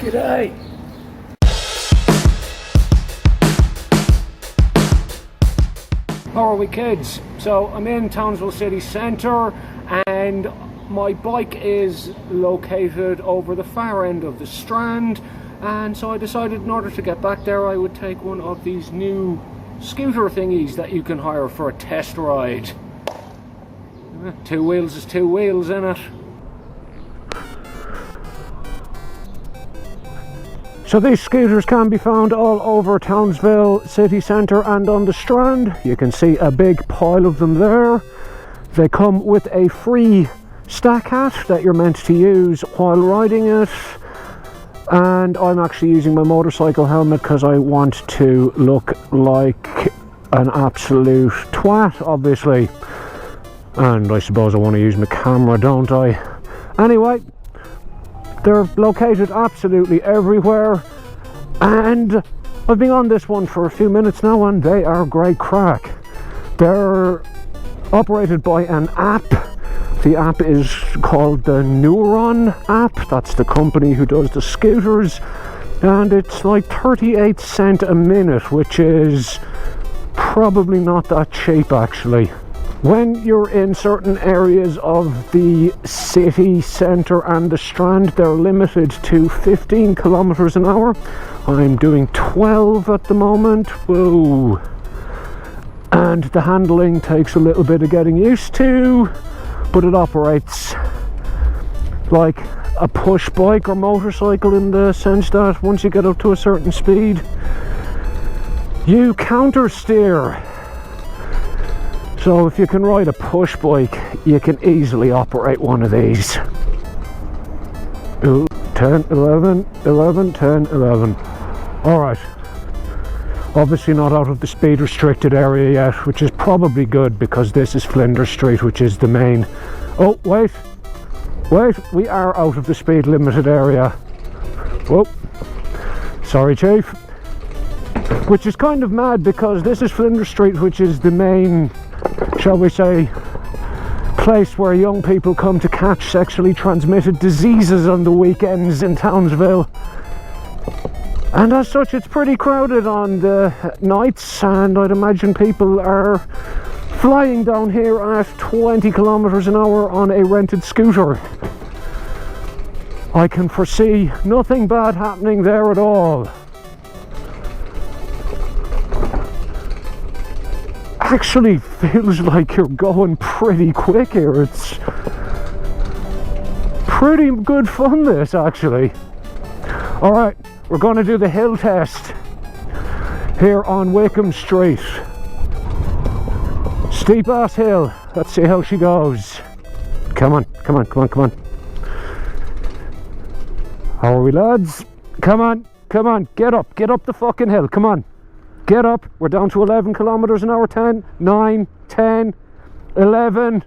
G'day. How are we, kids? So I'm in Townsville city centre and my bike is located over the far end of the Strand, and so I decided in order to get back there I would take one of these new scooter thingies that you can hire for a test ride. Two wheels is two wheels, innit? So these scooters can be found all over Townsville city centre and on the Strand. You can see a big pile of them there. They come with a free stack hat that you're meant to use while riding it. And I'm actually using my motorcycle helmet because I want to look like an absolute twat, obviously. And I suppose I want to use my camera, don't I? Anyway, they're located absolutely everywhere, and I've been on this one for a few minutes now and they are great crack. They're operated by an app. The app is called the Neuron app. That's the company who does the scooters, and it's like 38 cents a minute, which is probably not that cheap actually. When you're in certain areas of the city centre and the Strand, they're limited to 15 kilometers an hour. I'm doing 12 at the moment. Whoa. And the handling takes a little bit of getting used to, but it operates like a push bike or motorcycle in the sense that once you get up to a certain speed, you counter steer. So if you can ride a push bike, you can easily operate one of these. Ooh, 10, 11, 11, 10, 11. Alright. Obviously not out of the speed restricted area yet, which is probably good because this is Flinders Street, which is the main... Oh, wait. Wait, we are out of the speed limited area. Whoa. Sorry, Chief. Which is kind of mad because this is Flinders Street, which is the main, shall we say, place where young people come to catch sexually transmitted diseases on the weekends in Townsville. And as such, it's pretty crowded on the nights, and I'd imagine people are flying down here at 20 kilometers an hour on a rented scooter. I can foresee nothing bad happening there at all. Actually feels like you're going pretty quick here. It's pretty good fun, this, actually. Alright, we're going to do the hill test here on Wickham Street. Steep ass hill. Let's see how she goes. Come on, come on, come on, come on. How are we, lads? Come on, come on, get up the fucking hill, come on. Get up, we're down to 11 kilometers an hour, 10, 9, 10, 11.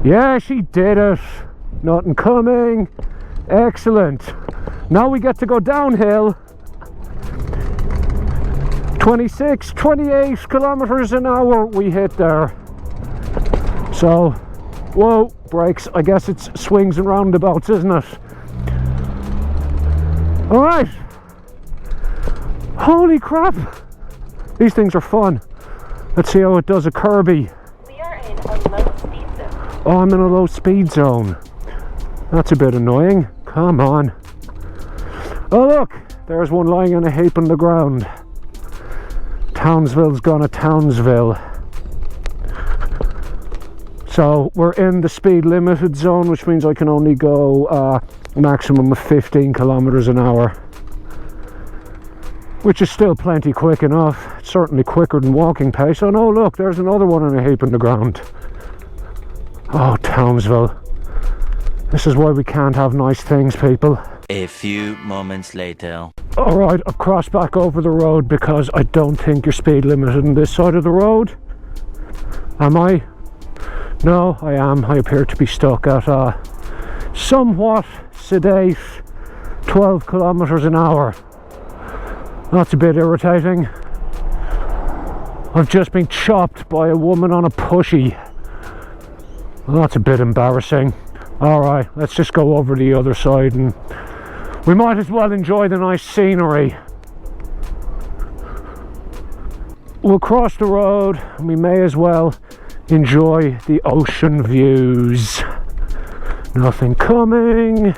Yeah, she did it. Nothing coming. Excellent. Now we get to go downhill. 26, 28 kilometers an hour we hit there. So, whoa, brakes. I guess it's swings and roundabouts, isn't it? All right. Holy crap! These things are fun. Let's see how it does a Kirby. We are in a low speed zone. Oh, I'm in a low speed zone. That's a bit annoying. Come on. Oh look! There's one lying in a heap on the ground. Townsville's gone to Townsville. So we're in the speed limited zone, which means I can only go a maximum of 15 kilometers an hour. Which is still plenty quick enough. It's certainly quicker than walking pace. Oh no, look, there's another one in a heap on the ground. Oh, Townsville. This is why we can't have nice things, people. A few moments later. Alright, I've crossed back over the road because I don't think you're speed limited on this side of the road. Am I? No, I am. I appear to be stuck at a somewhat sedate 12 kilometers an hour. That's a bit irritating. I've just been chopped by a woman on a pushy. Well, that's a bit embarrassing. Alright, let's just go over the other side and We might as well enjoy the nice scenery. We'll cross the road and we may as well enjoy the ocean views. Nothing coming.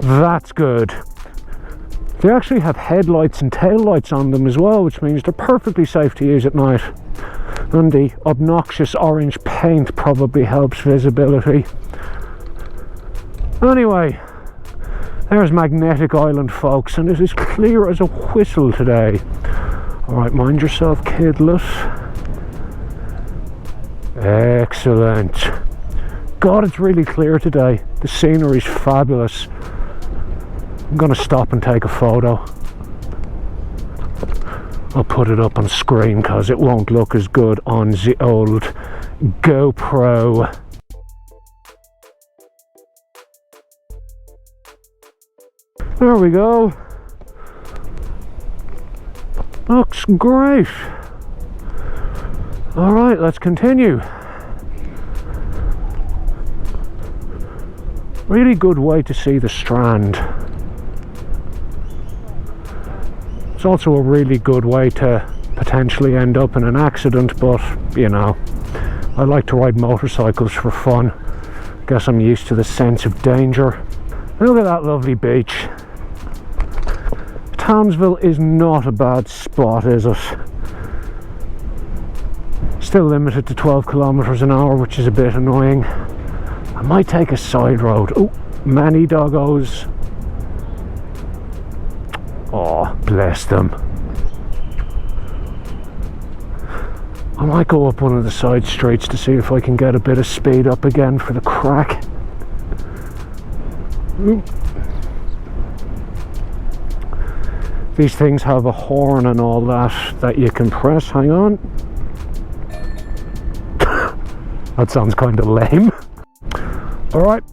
That's good. They actually have headlights and taillights on them as well, which means they're perfectly safe to use at night. And the obnoxious orange paint probably helps visibility. Anyway, there's Magnetic Island, folks, and it is clear as a whistle today. Alright, mind yourself, kidlet. Excellent. God, it's really clear today. The scenery's fabulous. I'm gonna stop and take a photo. I'll put it up on screen because it won't look as good on the old GoPro. There we go. Looks great. Alright, let's continue. Really good way to see the Strand. It's also a really good way to potentially end up in an accident, but you know, I like to ride motorcycles for fun. Guess I'm used to the sense of danger. Look at that lovely beach. Townsville is not a bad spot, is it? Still limited to 12 kilometers an hour, which is a bit annoying. I might take a side road. Oh, many doggos. Oh, bless them. I might go up one of the side streets to see if I can get a bit of speed up again for the crack. Ooh. These things have a horn and all that you can press. Hang on. That sounds kind of lame. Alright,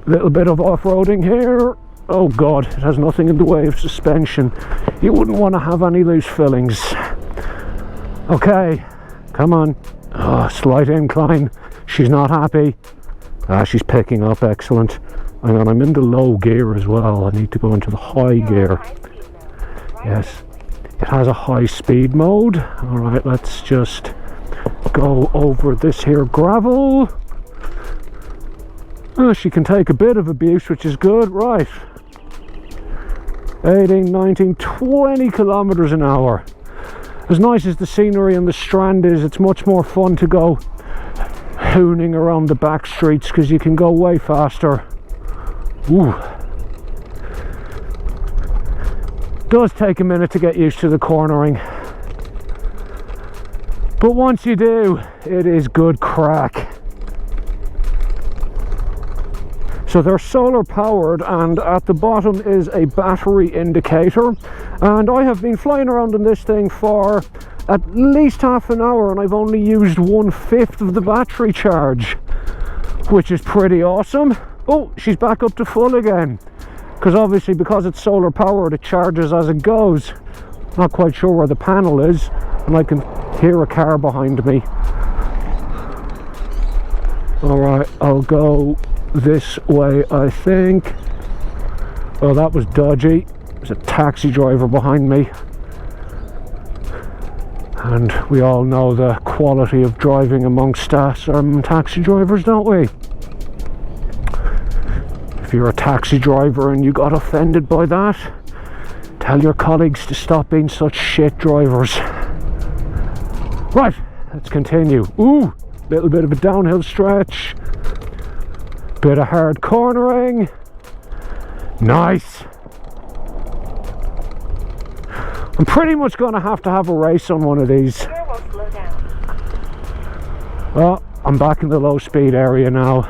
little bit of off-roading here. Oh god, it has nothing in the way of suspension. You wouldn't want to have any loose fillings. Okay, come on. Oh, slight incline. She's not happy. She's picking up, excellent. Hang on, I'm in the low gear as well. I need to go into the high gear. Yes, it has a high speed mode. Alright, let's just go over this here gravel. Oh, she can take a bit of abuse, which is good. Right, 18, 19, 20 kilometers an hour. As nice as the scenery on the Strand is, it's much more fun to go hooning around the back streets because you can go way faster. Ooh. Does take a minute to get used to the cornering, but once you do, it is good crack. So they're solar powered, and at the bottom is a battery indicator, and I have been flying around in this thing for at least half an hour and I've only used 1/5 of the battery charge, which is pretty awesome. Oh, she's back up to full again, because obviously because it's solar powered it charges as it goes. Not quite sure where the panel is, and I can hear a car behind me. Alright, I'll go this way, I think. Oh, that was dodgy. There's a taxi driver behind me, and we all know the quality of driving amongst taxi drivers, don't we? If you're a taxi driver and you got offended by that, tell your colleagues to stop being such shit drivers. Right, let's continue. Ooh, little bit of a downhill stretch. Bit of hard cornering. Nice. I'm pretty much going to have a race on one of these. Well, I'm back in the low speed area now.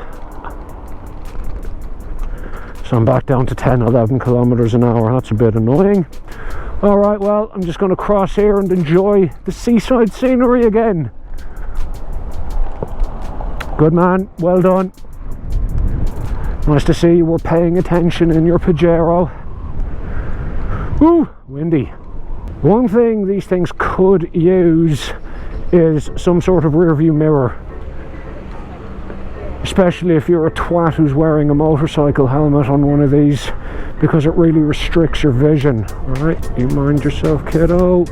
So I'm back down to 10, 11 kilometers an hour. That's a bit annoying. Alright, well, I'm just going to cross here and enjoy the seaside scenery again. Good man, well done. Nice to see you were paying attention in your Pajero. Woo, windy. One thing these things could use is some sort of rear view mirror. especially if you're a twat who's wearing a motorcycle helmet on one of these, because it really restricts your vision. Alright, you mind yourself, kiddo.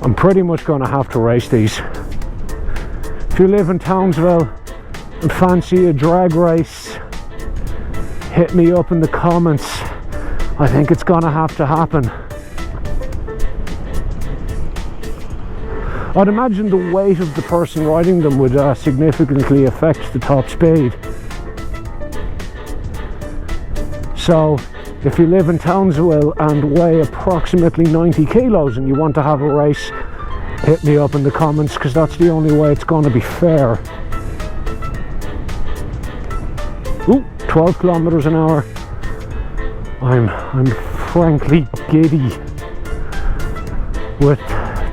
I'm pretty much going to have to race these. If you live in Townsville and fancy a drag race, hit me up in the comments. I think it's going to have to happen. I'd imagine the weight of the person riding them would significantly affect the top speed. So if you live in Townsville and weigh approximately 90 kilos and you want to have a race, hit me up in the comments, because that's the only way it's going to be fair. Ooh, 12 kilometers an hour. I'm frankly giddy with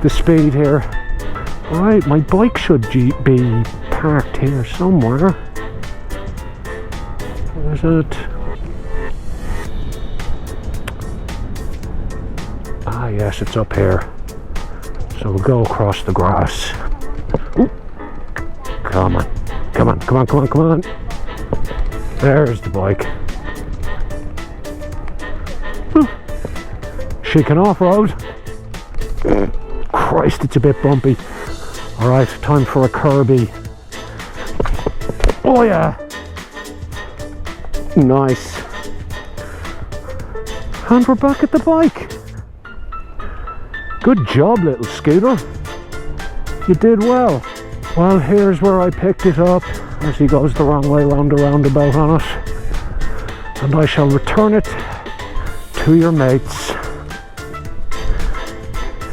the speed here. Right, my bike should be parked here somewhere. Where is it? Ah yes, it's up here. So we'll go across the grass. Ooh. Come on, come on, come on, come on, come on. There's the bike. Whew. She can off-road. Christ, it's a bit bumpy. Alright, time for a Kirby. Oh yeah! Nice. And we're back at the bike. Good job, little scooter. You did well. Well, here's where I picked it up, as he goes the wrong way round the roundabout on it. And I shall return it to your mates.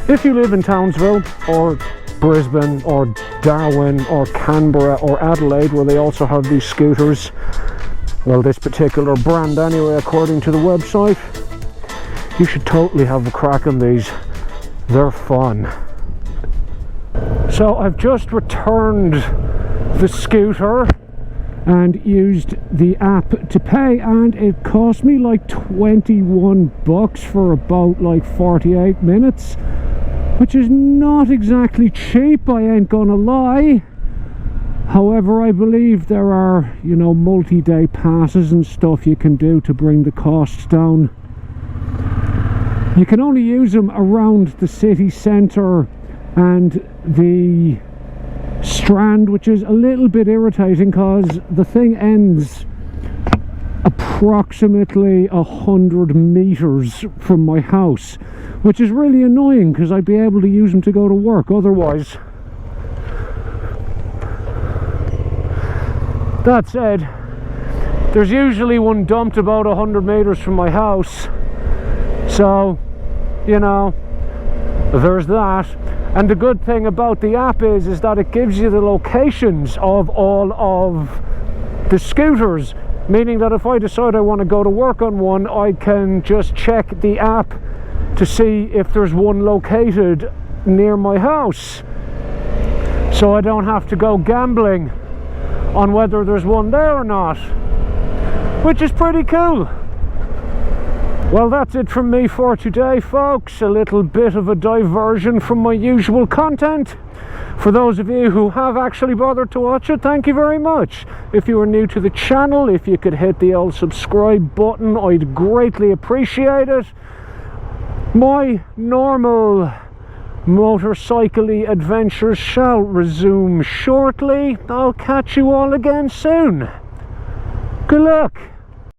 If you live in Townsville, or Brisbane, or Darwin, or Canberra, or Adelaide, where they also have these scooters, well, this particular brand anyway, according to the website, you should totally have a crack on these. They're fun. So I've just returned the scooter and used the app to pay, and it cost me like 21 bucks for about like 48 minutes, which is not exactly cheap, I ain't gonna lie. However, I believe there are, you know, multi-day passes and stuff you can do to bring the costs down. You can only use them around the city centre and the Strand, which is a little bit irritating because the thing ends approximately 100 meters from my house, which is really annoying because I'd be able to use them to go to work otherwise. That said, there's usually one dumped about 100 meters from my house, so you know, there's that. And the good thing about the app is that it gives you the locations of all of the scooters, meaning that if I decide I want to go to work on one, I can just check the app to see if there's one located near my house, so I don't have to go gambling on whether there's one there or not, which is pretty cool. Well, that's it from me for today, folks. A little bit of a diversion from my usual content. For those of you who have actually bothered to watch it, thank you very much. If you are new to the channel, if you could hit the old subscribe button, I'd greatly appreciate it. My normal motorcycle-y adventures shall resume shortly. I'll catch you all again soon. Good luck.